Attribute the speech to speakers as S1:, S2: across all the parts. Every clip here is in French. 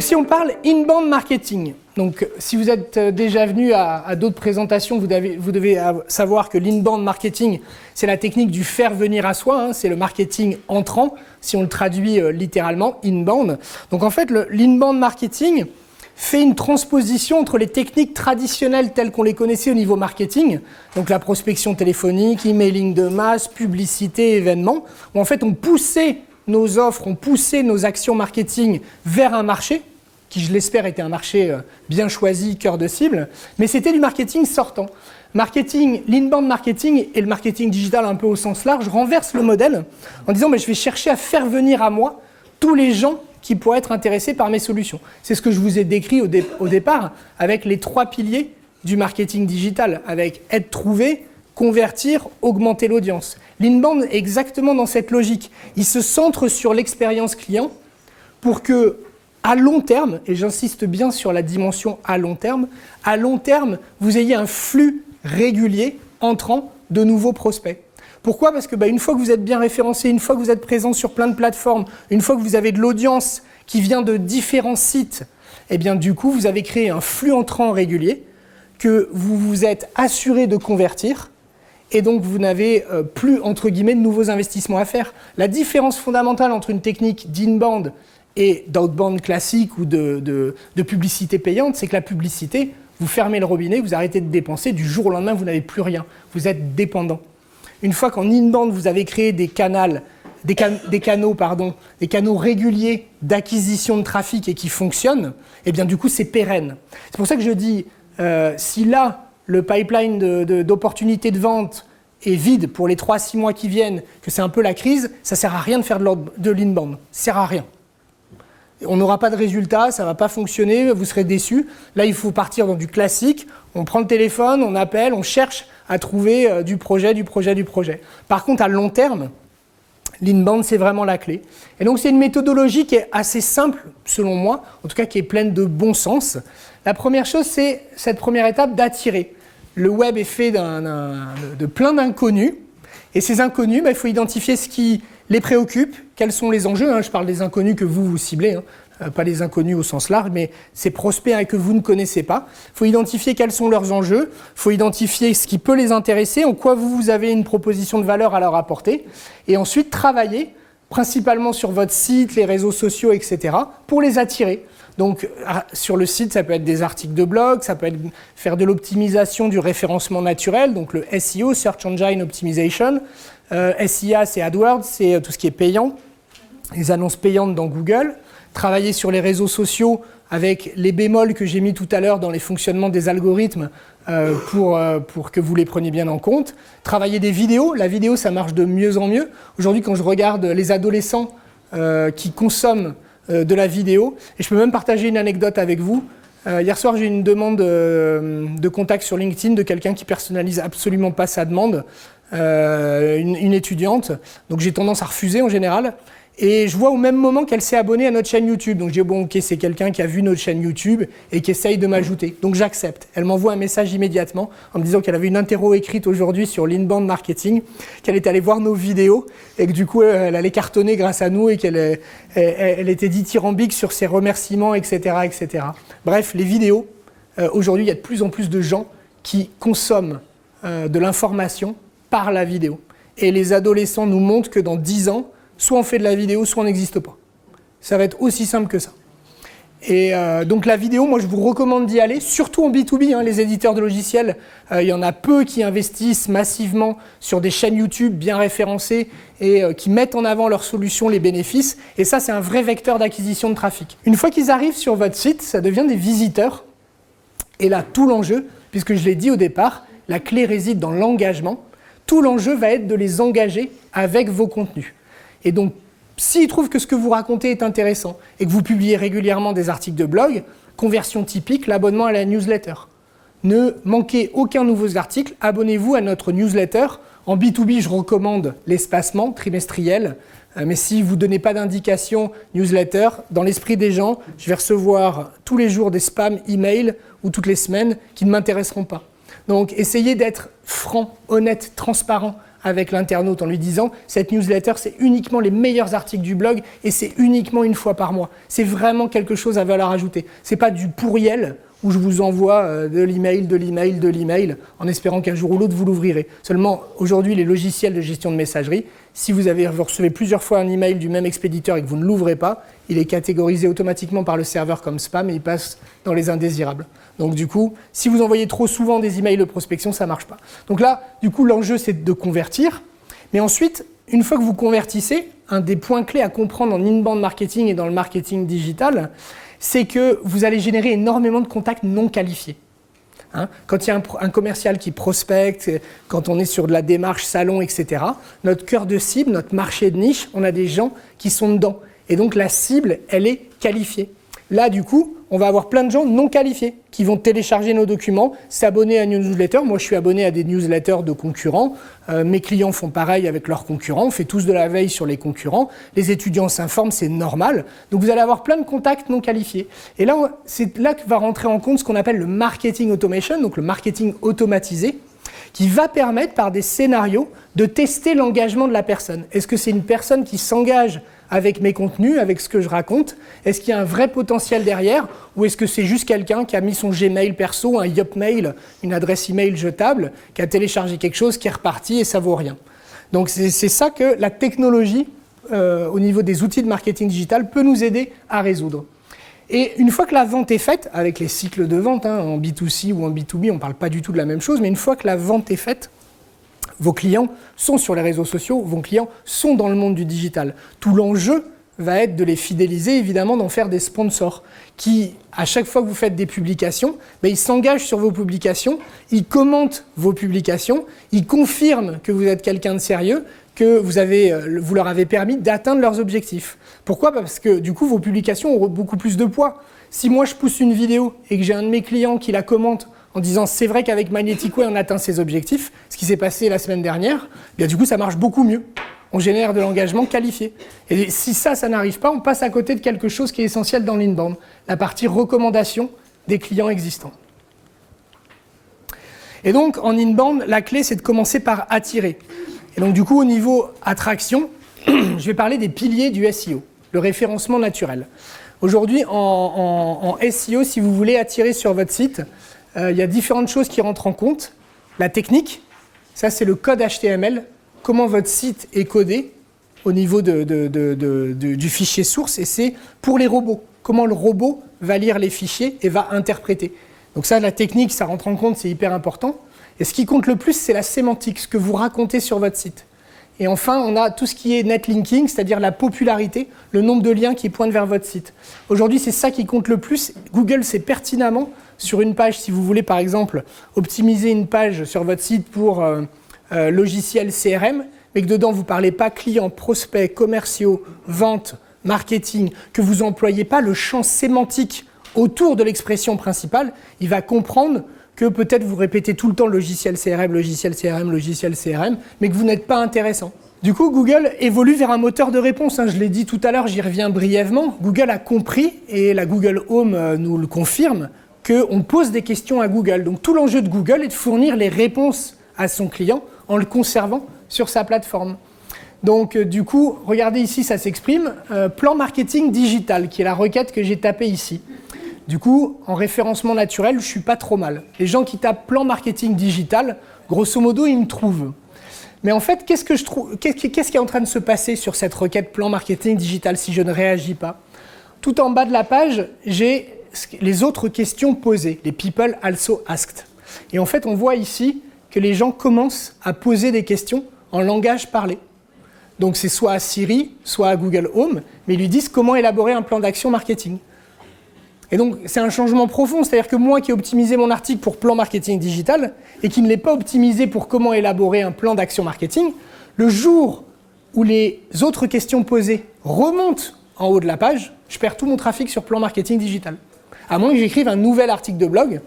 S1: si on parle inbound marketing, donc si vous êtes déjà venu à d'autres présentations, vous devez savoir que l'inbound marketing, c'est la technique du faire venir à soi, hein, c'est le marketing entrant, si on le traduit littéralement, inbound. Donc en fait, l'inbound marketing fait une transposition entre les techniques traditionnelles telles qu'on les connaissait au niveau marketing, donc la prospection téléphonique, emailing de masse, publicité, événements, où en fait on poussait nos offres, on poussait nos actions marketing vers un marché, qui je l'espère était un marché bien choisi, cœur de cible, mais c'était du marketing sortant. L'inbound marketing et le marketing digital un peu au sens large renversent le modèle en disant je vais chercher à faire venir à moi tous les gens qui pourraient être intéressés par mes solutions. C'est ce que je vous ai décrit au départ avec les 3 piliers du marketing digital, avec être trouvé, convertir, augmenter l'audience. L'inbound est exactement dans cette logique. Il se centre sur l'expérience client pour que, à long terme, et j'insiste bien sur la dimension à long terme, vous ayez un flux régulier entrant de nouveaux prospects. Pourquoi ? Parce que une fois que vous êtes bien référencé, une fois que vous êtes présent sur plein de plateformes, une fois que vous avez de l'audience qui vient de différents sites, du coup, vous avez créé un flux entrant régulier que vous vous êtes assuré de convertir. Et donc, vous n'avez plus, entre guillemets, de nouveaux investissements à faire. La différence fondamentale entre une technique d'inbound et d'outbound classique ou de publicité payante, c'est que la publicité, vous fermez le robinet, vous arrêtez de dépenser, du jour au lendemain, vous n'avez plus rien. Vous êtes dépendant. Une fois qu'en inbound, vous avez créé des canaux réguliers d'acquisition de trafic et qui fonctionnent, du coup, c'est pérenne. C'est pour ça que je dis, si là, le pipeline d'opportunités de vente est vide pour les 3-6 mois qui viennent, que c'est un peu la crise, ça ne sert à rien de faire de l'inbound. Ça ne sert à rien. On n'aura pas de résultat, ça ne va pas fonctionner, vous serez déçus. Là, il faut partir dans du classique. On prend le téléphone, on appelle, on cherche à trouver du projet. Par contre, à long terme, l'inbound, c'est vraiment la clé. Et donc, c'est une méthodologie qui est assez simple, selon moi, en tout cas qui est pleine de bon sens. La première chose, c'est cette première étape d'attirer. Le web est fait de plein d'inconnus. Et ces inconnus, il faut identifier ce qui les préoccupe, quels sont les enjeux. Je parle des inconnus que vous ciblez, pas les inconnus au sens large, mais ces prospects que vous ne connaissez pas. Il faut identifier quels sont leurs enjeux, il faut identifier ce qui peut les intéresser, en quoi vous avez une proposition de valeur à leur apporter, et ensuite travailler principalement sur votre site, les réseaux sociaux, etc., pour les attirer. Donc, sur le site, ça peut être des articles de blog, ça peut être faire de l'optimisation du référencement naturel, donc le SEO, Search Engine Optimization. SIA, c'est AdWords, c'est tout ce qui est payant, les annonces payantes dans Google. Travailler sur les réseaux sociaux avec les bémols que j'ai mis tout à l'heure dans les fonctionnements des algorithmes pour que vous les preniez bien en compte. Travailler des vidéos. La vidéo, ça marche de mieux en mieux. Aujourd'hui, quand je regarde les adolescents qui consomment de la vidéo, et je peux même partager une anecdote avec vous. Hier soir, j'ai eu une demande de contact sur LinkedIn de quelqu'un qui personnalise absolument pas sa demande, une étudiante. Donc j'ai tendance à refuser en général. Et je vois au même moment qu'elle s'est abonnée à notre chaîne YouTube. Donc je dis bon ok, c'est quelqu'un qui a vu notre chaîne YouTube et qui essaye de m'ajouter. Donc j'accepte. Elle m'envoie un message immédiatement en me disant qu'elle avait une interro écrite aujourd'hui sur l'inbound marketing, qu'elle est allée voir nos vidéos et que du coup elle allait cartonner grâce à nous et qu'elle était dithyrambique sur ses remerciements, etc., etc. Bref, les vidéos, aujourd'hui il y a de plus en plus de gens qui consomment de l'information par la vidéo. Et les adolescents nous montrent que dans 10 ans, soit on fait de la vidéo, soit on n'existe pas. Ça va être aussi simple que ça. Et donc la vidéo, moi je vous recommande d'y aller, surtout en B2B. Les éditeurs de logiciels, il y en a peu qui investissent massivement sur des chaînes YouTube bien référencées et qui mettent en avant leurs solutions, les bénéfices. Et ça, c'est un vrai vecteur d'acquisition de trafic. Une fois qu'ils arrivent sur votre site, ça devient des visiteurs. Et là, tout l'enjeu, puisque je l'ai dit au départ, la clé réside dans l'engagement. Tout l'enjeu va être de les engager avec vos contenus. Et donc, s'ils trouvent que ce que vous racontez est intéressant et que vous publiez régulièrement des articles de blog, conversion typique, l'abonnement à la newsletter. Ne manquez aucun nouveau article, abonnez-vous à notre newsletter. En B2B, je recommande l'espacement trimestriel, mais si vous ne donnez pas d'indication newsletter, dans l'esprit des gens, je vais recevoir tous les jours des spams email ou toutes les semaines qui ne m'intéresseront pas. Donc, essayez d'être franc, honnête, transparent avec l'internaute en lui disant « cette newsletter, c'est uniquement les meilleurs articles du blog et c'est uniquement une fois par mois. C'est vraiment quelque chose à valeur ajoutée. C'est pas du pourriel où je vous envoie de l'email, en espérant qu'un jour ou l'autre, vous l'ouvrirez. Seulement, aujourd'hui, les logiciels de gestion de messagerie, si vous recevez plusieurs fois un email du même expéditeur et que vous ne l'ouvrez pas, il est catégorisé automatiquement par le serveur comme spam et il passe dans les indésirables. Donc du coup, si vous envoyez trop souvent des emails de prospection, ça ne marche pas. Donc là, du coup, l'enjeu, c'est de convertir. Mais ensuite, une fois que vous convertissez, un des points clés à comprendre en inbound marketing et dans le marketing digital, c'est que vous allez générer énormément de contacts non qualifiés. Quand il y a un commercial qui prospecte, quand on est sur de la démarche salon, etc., notre cœur de cible, notre marché de niche, on a des gens qui sont dedans. Et donc la cible, elle est qualifiée. Là, du coup, on va avoir plein de gens non qualifiés qui vont télécharger nos documents, s'abonner à une newsletter. Moi, je suis abonné à des newsletters de concurrents. Mes clients font pareil avec leurs concurrents. On fait tous de la veille sur les concurrents. Les étudiants s'informent, c'est normal. Donc, vous allez avoir plein de contacts non qualifiés. Et là, c'est là que va rentrer en compte ce qu'on appelle le marketing automation, donc le marketing automatisé, qui va permettre, par des scénarios, de tester l'engagement de la personne. Est-ce que c'est une personne qui s'engage avec mes contenus, avec ce que je raconte? Est-ce qu'il y a un vrai potentiel derrière? Ou est-ce que c'est juste quelqu'un qui a mis son Gmail perso, un Yopmail, une adresse email jetable, qui a téléchargé quelque chose, qui est reparti et ça vaut rien? Donc c'est ça que la technologie, au niveau des outils de marketing digital, peut nous aider à résoudre. Et une fois que la vente est faite, avec les cycles de vente, en B2C ou en B2B, on ne parle pas du tout de la même chose, mais une fois que la vente est faite, vos clients sont sur les réseaux sociaux, vos clients sont dans le monde du digital. Tout l'enjeu va être de les fidéliser, évidemment, d'en faire des sponsors qui, à chaque fois que vous faites des publications, ils s'engagent sur vos publications, ils commentent vos publications, ils confirment que vous êtes quelqu'un de sérieux, que vous leur avez permis d'atteindre leurs objectifs. Pourquoi ? Parce que du coup, vos publications auront beaucoup plus de poids. Si moi, je pousse une vidéo et que j'ai un de mes clients qui la commente en disant « c'est vrai qu'avec Magnetic Way, on atteint ses objectifs », ce qui s'est passé la semaine dernière, bien, du coup, ça marche beaucoup mieux. On génère de l'engagement qualifié. Et si ça n'arrive pas, on passe à côté de quelque chose qui est essentiel dans l'inbound, la partie recommandation des clients existants. Et donc, en inbound, la clé, c'est de commencer par attirer. Et donc, du coup, au niveau attraction, je vais parler des piliers du SEO, le référencement naturel. Aujourd'hui, en SEO, si vous voulez attirer sur votre site, il y a différentes choses qui rentrent en compte. La technique, ça c'est le code HTML, comment votre site est codé au niveau du fichier source, et c'est pour les robots, comment le robot va lire les fichiers et va interpréter. Donc ça, la technique, ça rentre en compte, c'est hyper important. Et ce qui compte le plus, c'est la sémantique, ce que vous racontez sur votre site. Et enfin, on a tout ce qui est netlinking, c'est-à-dire la popularité, le nombre de liens qui pointent vers votre site. Aujourd'hui, c'est ça qui compte le plus. Google sait pertinemment, sur une page, si vous voulez par exemple optimiser une page sur votre site pour logiciel CRM, mais que dedans vous ne parlez pas clients, prospects, commerciaux, ventes, marketing, que vous n'employez pas le champ sémantique autour de l'expression principale, il va comprendre que peut-être vous répétez tout le temps logiciel CRM, logiciel CRM, logiciel CRM, mais que vous n'êtes pas intéressant. Du coup, Google évolue vers un moteur de réponse. Je l'ai dit tout à l'heure, j'y reviens brièvement. Google a compris, et la Google Home nous le confirme, qu'on pose des questions à Google. Donc tout l'enjeu de Google est de fournir les réponses à son client en le conservant sur sa plateforme. Donc du coup, regardez ici, ça s'exprime. Plan marketing digital, qui est la requête que j'ai tapée ici. Du coup, en référencement naturel, je ne suis pas trop mal. Les gens qui tapent plan marketing digital, grosso modo, ils me trouvent. Mais en fait, qu'est-ce qui est en train de se passer sur cette requête plan marketing digital si je ne réagis pas? Tout en bas de la page, j'ai les autres questions posées, les people also asked. Et en fait, on voit ici que les gens commencent à poser des questions en langage parlé. Donc c'est soit à Siri, soit à Google Home, mais ils lui disent comment élaborer un plan d'action marketing. Et donc, c'est un changement profond, c'est-à-dire que moi qui ai optimisé mon article pour plan marketing digital et qui ne l'ai pas optimisé pour comment élaborer un plan d'action marketing, le jour où les autres questions posées remontent en haut de la page, je perds tout mon trafic sur plan marketing digital. À moins que j'écrive un nouvel article de blog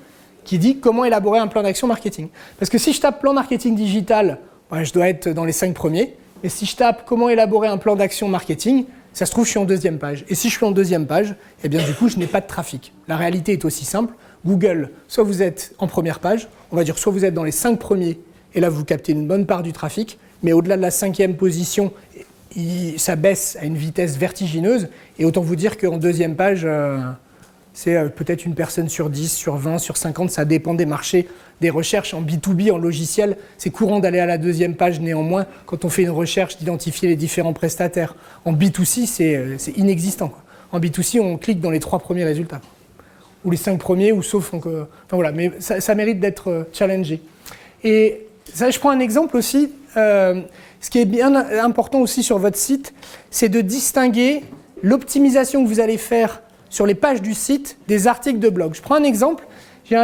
S1: qui dit comment élaborer un plan d'action marketing. Parce que si je tape plan marketing digital, je dois être dans les 5 premiers. Et si je tape comment élaborer un plan d'action marketing, ça se trouve, je suis en deuxième page. Et si je suis en deuxième page, eh bien du coup, je n'ai pas de trafic. La réalité est aussi simple. Google, soit vous êtes en première page, on va dire soit vous êtes dans les 5 premiers, et là vous captez une bonne part du trafic, mais au-delà de la 5e position, ça baisse à une vitesse vertigineuse. Et autant vous dire qu'en 2e page, c'est peut-être une personne sur 10, sur 20, sur 50, ça dépend des marchés, des recherches. En B2B, en logiciel, c'est courant d'aller à la 2e page néanmoins quand on fait une recherche, d'identifier les différents prestataires. En B2C, c'est inexistant, quoi. En B2C, on clique dans les 3 premiers résultats, ou les 5 premiers, ou sauf... enfin voilà, mais ça mérite d'être challengé. Et ça, je prends un exemple aussi. Ce qui est bien important aussi sur votre site, c'est de distinguer l'optimisation que vous allez faire sur les pages du site des articles de blog. Je prends un exemple. J'ai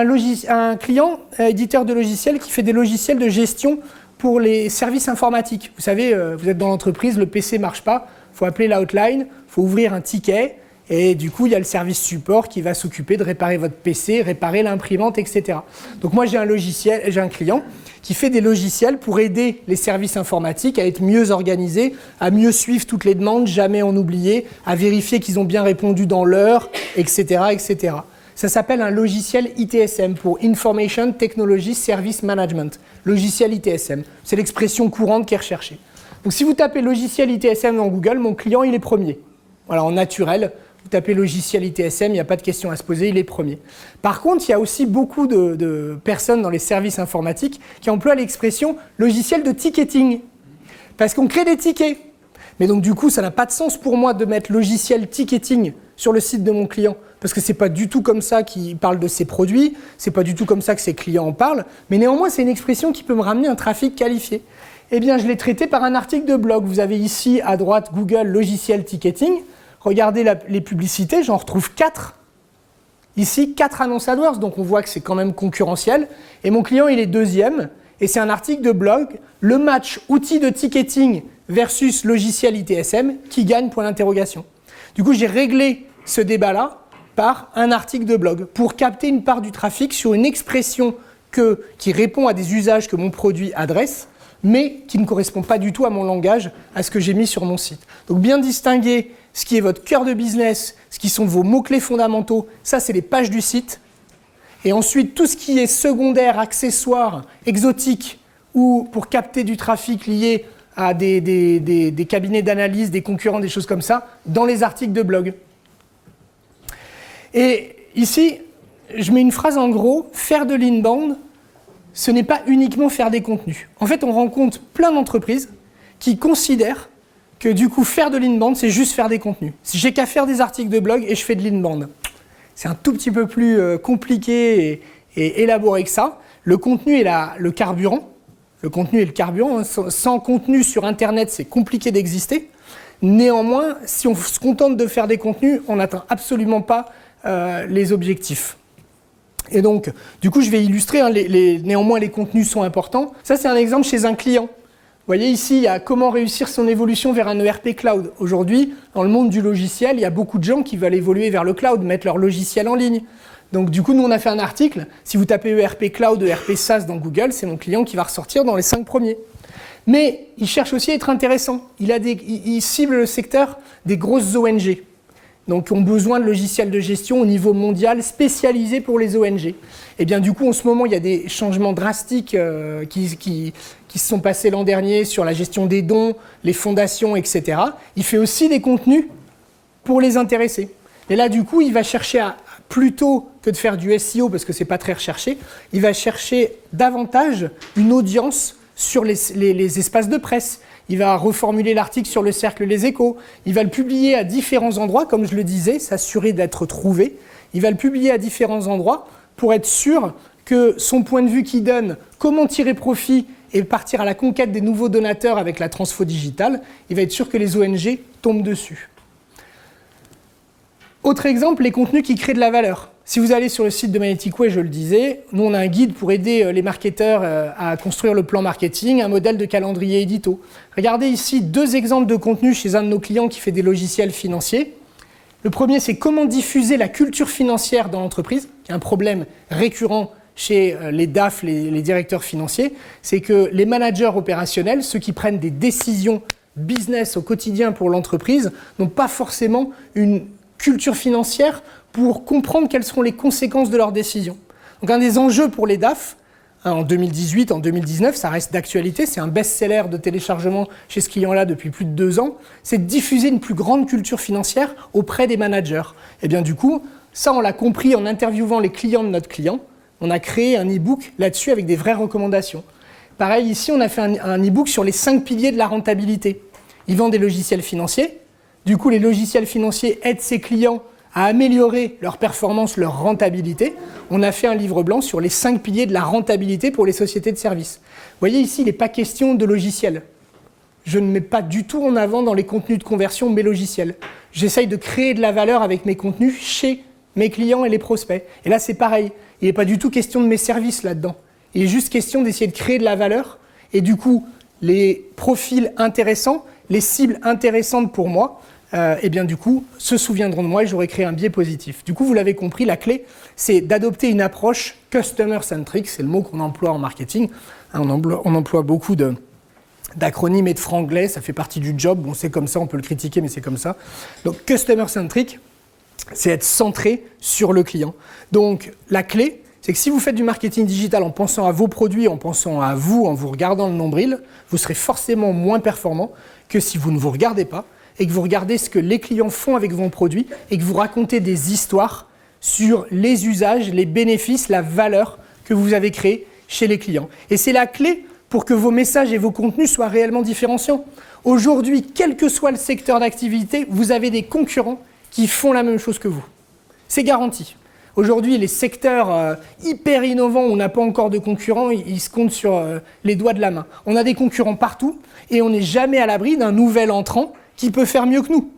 S1: un client, éditeur de logiciels, qui fait des logiciels de gestion pour les services informatiques. Vous savez, vous êtes dans l'entreprise, le PC ne marche pas, il faut appeler l'outline, il faut ouvrir un ticket, et du coup, il y a le service support qui va s'occuper de réparer votre PC, réparer l'imprimante, etc. Donc moi, j'ai un client qui fait des logiciels pour aider les services informatiques à être mieux organisés, à mieux suivre toutes les demandes, jamais en oublier, à vérifier qu'ils ont bien répondu dans l'heure, etc., etc. Ça s'appelle un logiciel ITSM pour Information Technology Service Management. Logiciel ITSM, c'est l'expression courante qui est recherchée. Donc si vous tapez logiciel ITSM dans Google, mon client, il est premier. Voilà, en naturel. Vous tapez logiciel ITSM, il n'y a pas de question à se poser, il est premier. Par contre, il y a aussi beaucoup de personnes dans les services informatiques qui emploient l'expression logiciel de ticketing. Parce qu'on crée des tickets. Mais donc du coup, ça n'a pas de sens pour moi de mettre logiciel ticketing sur le site de mon client. Parce que ce n'est pas du tout comme ça qu'il parle de ses produits, ce n'est pas du tout comme ça que ses clients en parlent. Mais néanmoins, c'est une expression qui peut me ramener un trafic qualifié. Eh bien, je l'ai traité par un article de blog. Vous avez ici à droite Google logiciel ticketing. Regardez les publicités, j'en retrouve 4. Ici, 4 annonces AdWords, donc on voit que c'est quand même concurrentiel. Et mon client, il est 2e, et c'est un article de blog, le match outil de ticketing versus logiciel ITSM, qui gagne, point d'interrogation. Du coup, j'ai réglé ce débat-là par un article de blog, pour capter une part du trafic sur une expression qui répond à des usages que mon produit adresse, mais qui ne correspond pas du tout à mon langage, à ce que j'ai mis sur mon site. Donc bien distinguer ce qui est votre cœur de business, ce qui sont vos mots-clés fondamentaux, ça c'est les pages du site. Et ensuite, tout ce qui est secondaire, accessoire, exotique, ou pour capter du trafic lié à des cabinets d'analyse, des concurrents, des choses comme ça, dans les articles de blog. Et ici, je mets une phrase en gros, faire de l'inbound, ce n'est pas uniquement faire des contenus. En fait, on rencontre plein d'entreprises qui considèrent que du coup, faire de l'inbound, c'est juste faire des contenus. Si j'ai qu'à faire des articles de blog et je fais de l'inbound. C'est un tout petit peu plus compliqué et élaboré que ça. Le contenu est le carburant. Le contenu est le carburant. Hein. Sans contenu sur Internet, c'est compliqué d'exister. Néanmoins, si on se contente de faire des contenus, on n'atteint absolument pas les objectifs. Et donc, du coup, je vais illustrer. Hein, néanmoins, les contenus sont importants. Ça, c'est un exemple chez un client. Vous voyez ici, il y a comment réussir son évolution vers un ERP cloud. Aujourd'hui, dans le monde du logiciel, il y a beaucoup de gens qui veulent évoluer vers le cloud, mettre leur logiciel en ligne. Donc du coup, nous, on a fait un article. Si vous tapez ERP cloud, ERP SaaS dans Google, c'est mon client qui va ressortir dans les 5 premiers. Mais il cherche aussi à être intéressant. Il cible le secteur des grosses ONG. Donc, qui ont besoin de logiciels de gestion au niveau mondial spécialisés pour les ONG. Et bien du coup, en ce moment, il y a des changements drastiques qui se sont passés l'an dernier sur la gestion des dons, les fondations, etc. Il fait aussi des contenus pour les intéressés. Et là, du coup, il va chercher plutôt que de faire du SEO, parce que ce n'est pas très recherché, il va chercher davantage une audience sur les espaces de presse. Il va reformuler l'article sur le cercle Les Échos. Il va le publier à différents endroits, comme je le disais, s'assurer d'être trouvé. Il va le publier à différents endroits pour être sûr que son point de vue qu'il donne, comment tirer profit et partir à la conquête des nouveaux donateurs avec la transfo digitale, il va être sûr que les ONG tombent dessus. Autre exemple, les contenus qui créent de la valeur. Si vous allez sur le site de Magnetic Way, je le disais, nous on a un guide pour aider les marketeurs à construire le plan marketing, un modèle de calendrier édito. Regardez ici 2 exemples de contenus chez un de nos clients qui fait des logiciels financiers. Le premier, c'est comment diffuser la culture financière dans l'entreprise, qui est un problème récurrent chez les DAF, les directeurs financiers. C'est que les managers opérationnels, ceux qui prennent des décisions business au quotidien pour l'entreprise, n'ont pas forcément une culture financière pour comprendre quelles seront les conséquences de leurs décisions. Donc un des enjeux pour les DAF, En 2018, en 2019, ça reste d'actualité, c'est un best-seller de téléchargement chez ce client-là depuis plus de 2 ans, c'est de diffuser une plus grande culture financière auprès des managers. Et bien du coup, ça on l'a compris en interviewant les clients de notre client, on a créé un e-book là-dessus avec des vraies recommandations. Pareil, ici on a fait un e-book sur les 5 piliers de la rentabilité. Ils vendent des logiciels financiers, du coup les logiciels financiers aident ses clients à améliorer leur performance, leur rentabilité. On a fait un livre blanc sur les 5 piliers de la rentabilité pour les sociétés de services. Vous voyez ici, il n'est pas question de logiciels. Je ne mets pas du tout en avant dans les contenus de conversion mes logiciels. J'essaye de créer de la valeur avec mes contenus chez mes clients et les prospects. Et là, c'est pareil. Il n'est pas du tout question de mes services là-dedans. Il est juste question d'essayer de créer de la valeur. Et du coup, les profils intéressants, les cibles intéressantes pour moi, et bien du coup, se souviendront de moi et j'aurai créé un biais positif. Du coup, vous l'avez compris, la clé, c'est d'adopter une approche customer-centric, c'est le mot qu'on emploie en marketing. On emploie beaucoup d'acronymes et de franglais, ça fait partie du job, bon c'est comme ça, on peut le critiquer, mais c'est comme ça. Donc customer-centric, c'est être centré sur le client. Donc la clé, c'est que si vous faites du marketing digital en pensant à vos produits, en pensant à vous, en vous regardant le nombril, vous serez forcément moins performant que si vous ne vous regardez pas, et que vous regardez ce que les clients font avec vos produits et que vous racontez des histoires sur les usages, les bénéfices, la valeur que vous avez créée chez les clients. Et c'est la clé pour que vos messages et vos contenus soient réellement différenciants. Aujourd'hui, quel que soit le secteur d'activité, vous avez des concurrents qui font la même chose que vous. C'est garanti. Aujourd'hui, les secteurs hyper innovants où on n'a pas encore de concurrents, ils se comptent sur les doigts de la main. On a des concurrents partout et on n'est jamais à l'abri d'un nouvel entrant qui peut faire mieux que nous.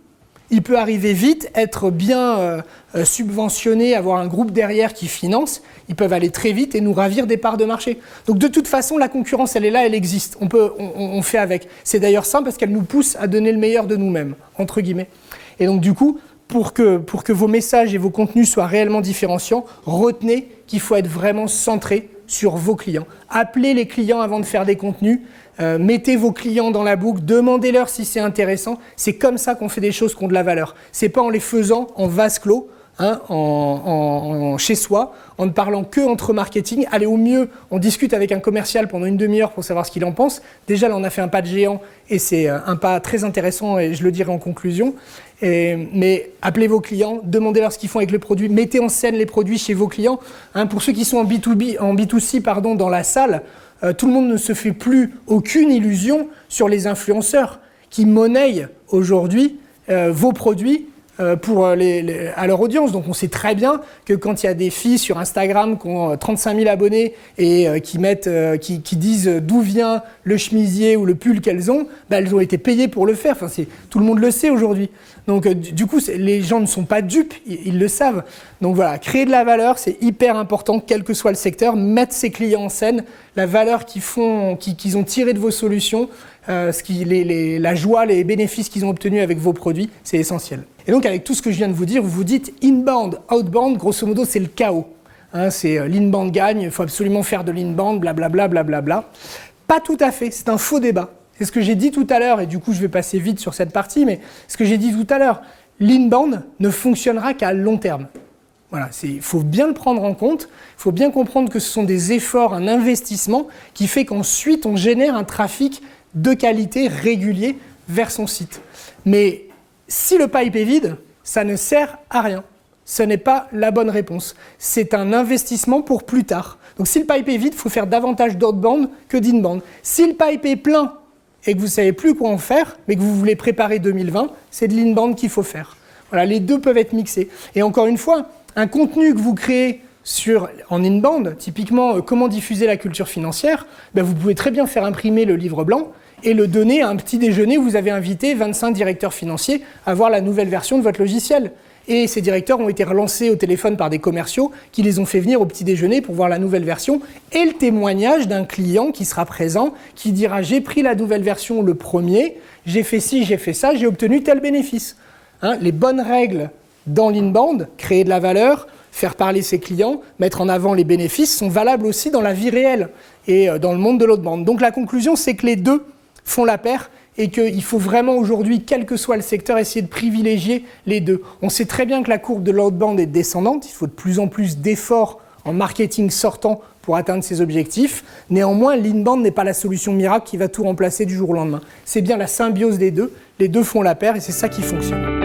S1: Il peut arriver vite, être bien subventionné, avoir un groupe derrière qui finance. Ils peuvent aller très vite et nous ravir des parts de marché. Donc de toute façon, la concurrence, elle est là, elle existe. On fait avec. C'est d'ailleurs simple parce qu'elle nous pousse à donner le meilleur de nous-mêmes, entre guillemets. Et donc du coup, pour que vos messages et vos contenus soient réellement différenciants, retenez qu'il faut être vraiment centré sur vos clients. Appelez les clients avant de faire des contenus. Mettez vos clients dans la boucle, demandez-leur si c'est intéressant. C'est comme ça qu'on fait des choses qui ont de la valeur. C'est pas en les faisant en vase clos, chez soi, en ne parlant que entre marketing. Allez, au mieux, on discute avec un commercial pendant une demi-heure pour savoir ce qu'il en pense. Déjà, là, on a fait un pas de géant et c'est un pas très intéressant et je le dirai en conclusion. Mais appelez vos clients, demandez-leur ce qu'ils font avec le produit, mettez en scène les produits chez vos clients. Pour ceux qui sont en B2C dans la salle, tout le monde ne se fait plus aucune illusion sur les influenceurs qui monnaient aujourd'hui vos produits à leur audience. Donc on sait très bien que quand il y a des filles sur Instagram qui ont 35 000 abonnés et qui disent d'où vient le chemisier ou le pull qu'elles ont, elles ont été payées pour le faire. Enfin, tout le monde le sait aujourd'hui. Donc du coup, les gens ne sont pas dupes, ils le savent. Donc voilà, créer de la valeur, c'est hyper important, quel que soit le secteur. Mettre ses clients en scène, la valeur qu'ils ont tirée de vos solutions, la joie, les bénéfices qu'ils ont obtenus avec vos produits, c'est essentiel. Et donc avec tout ce que je viens de vous dire, vous vous dites inbound, outbound, grosso modo c'est le chaos. C'est l'inbound gagne, il faut absolument faire de l'inbound, blablabla, blablabla. Pas tout à fait, c'est un faux débat. C'est ce que j'ai dit tout à l'heure, et du coup je vais passer vite sur cette partie, mais ce que j'ai dit tout à l'heure, l'inbound ne fonctionnera qu'à long terme. Voilà, il faut bien le prendre en compte, il faut bien comprendre que ce sont des efforts, un investissement qui fait qu'ensuite on génère un trafic de qualité régulier vers son site. Mais si le pipe est vide, ça ne sert à rien. Ce n'est pas la bonne réponse. C'est un investissement pour plus tard. Donc si le pipe est vide, il faut faire davantage d'outbound que d'inbound. Si le pipe est plein et que vous ne savez plus quoi en faire, mais que vous voulez préparer 2020, c'est de l'inbound qu'il faut faire. Voilà, les deux peuvent être mixés. Et encore une fois, un contenu que vous créez en inbound, typiquement comment diffuser la culture financière, vous pouvez très bien faire imprimer le livre blanc et le donner à un petit déjeuner où vous avez invité 25 directeurs financiers à voir la nouvelle version de votre logiciel. Et ces directeurs ont été relancés au téléphone par des commerciaux qui les ont fait venir au petit déjeuner pour voir la nouvelle version et le témoignage d'un client qui sera présent, qui dira « j'ai pris la nouvelle version le premier, j'ai fait ci, j'ai fait ça, j'ai obtenu tel bénéfice ». Les bonnes règles dans l'inbound, créer de la valeur, faire parler ses clients, mettre en avant les bénéfices, sont valables aussi dans la vie réelle et dans le monde de l'outbound. Donc la conclusion, c'est que les deux font la paire et qu'il faut vraiment aujourd'hui, quel que soit le secteur, essayer de privilégier les deux. On sait très bien que la courbe de l'outbound est descendante, il faut de plus en plus d'efforts en marketing sortant pour atteindre ses objectifs. Néanmoins, l'inbound n'est pas la solution miracle qui va tout remplacer du jour au lendemain. C'est bien la symbiose des deux. Les deux font la paire et c'est ça qui fonctionne.